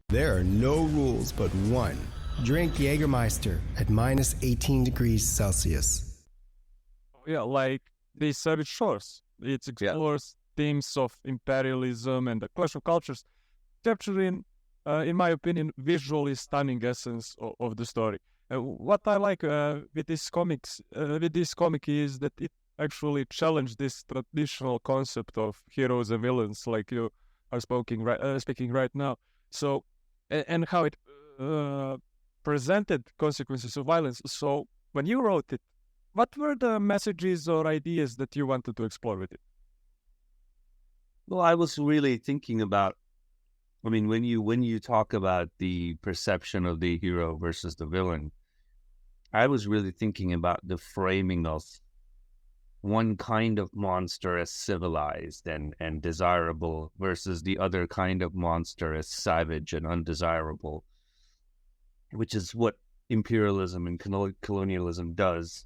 There are no rules but one. Drink Jägermeister at minus 18 degrees Celsius. Yeah, like the Savage Shores. It explores themes of imperialism and the clash of cultures, capturing, in my opinion, visually stunning essence of the story. What I like with this comic is that it actually challenged this traditional concept of heroes and villains, like you are speaking right now. So, and how it presented consequences of violence. So, when you wrote it, what were the messages or ideas that you wanted to explore with it? Well, I was really thinking about, I mean, when you talk about the perception of the hero versus the villain, I was really thinking about the framing of one kind of monster as civilized and desirable versus the other kind of monster as savage and undesirable, which is what imperialism and colonialism does.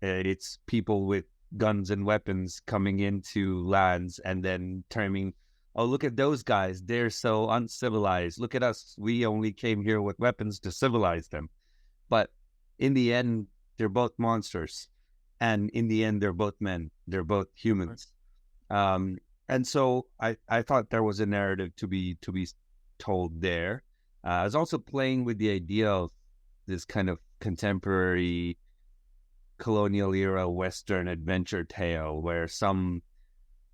It's people with guns and weapons coming into lands and then terming, oh, look at those guys, they're so uncivilized. Look at us, we only came here with weapons to civilize them. But in the end, they're both monsters. And in the end, they're both men. They're both humans. And so I thought there was a narrative to be told there. I was also playing with the idea of this kind of contemporary colonial era Western adventure tale where some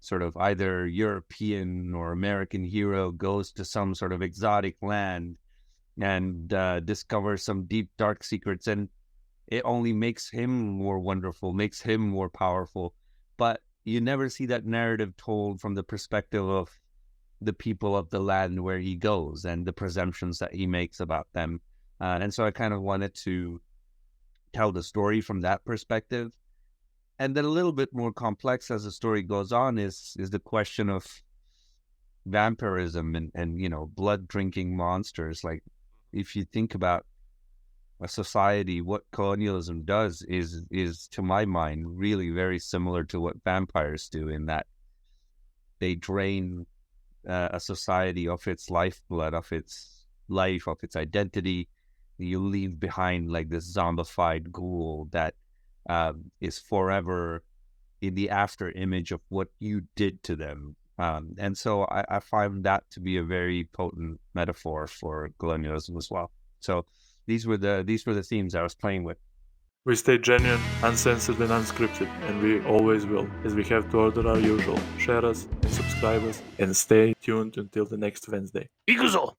sort of either European or American hero goes to some sort of exotic land and discovers some deep, dark secrets, and it only makes him more wonderful, makes him more powerful. But you never see that narrative told from the perspective of the people of the land where he goes and the presumptions that he makes about them. And so I kind of wanted to tell the story from that perspective. And then a little bit more complex as the story goes on is the question of vampirism and blood drinking monsters. Like, if you think about a society, what colonialism does is to my mind really very similar to what vampires do, in that they drain a society of its lifeblood, of its life, of its identity. You leave behind like this zombified ghoul that is forever in the after image of what you did to them. And so I find that to be a very potent metaphor for colonialism as well. So these were the themes I was playing with. We stay genuine, uncensored and unscripted, and we always will, as we have to order our usual. Share us and subscribe us, and stay tuned until the next Wednesday. Ikuzo!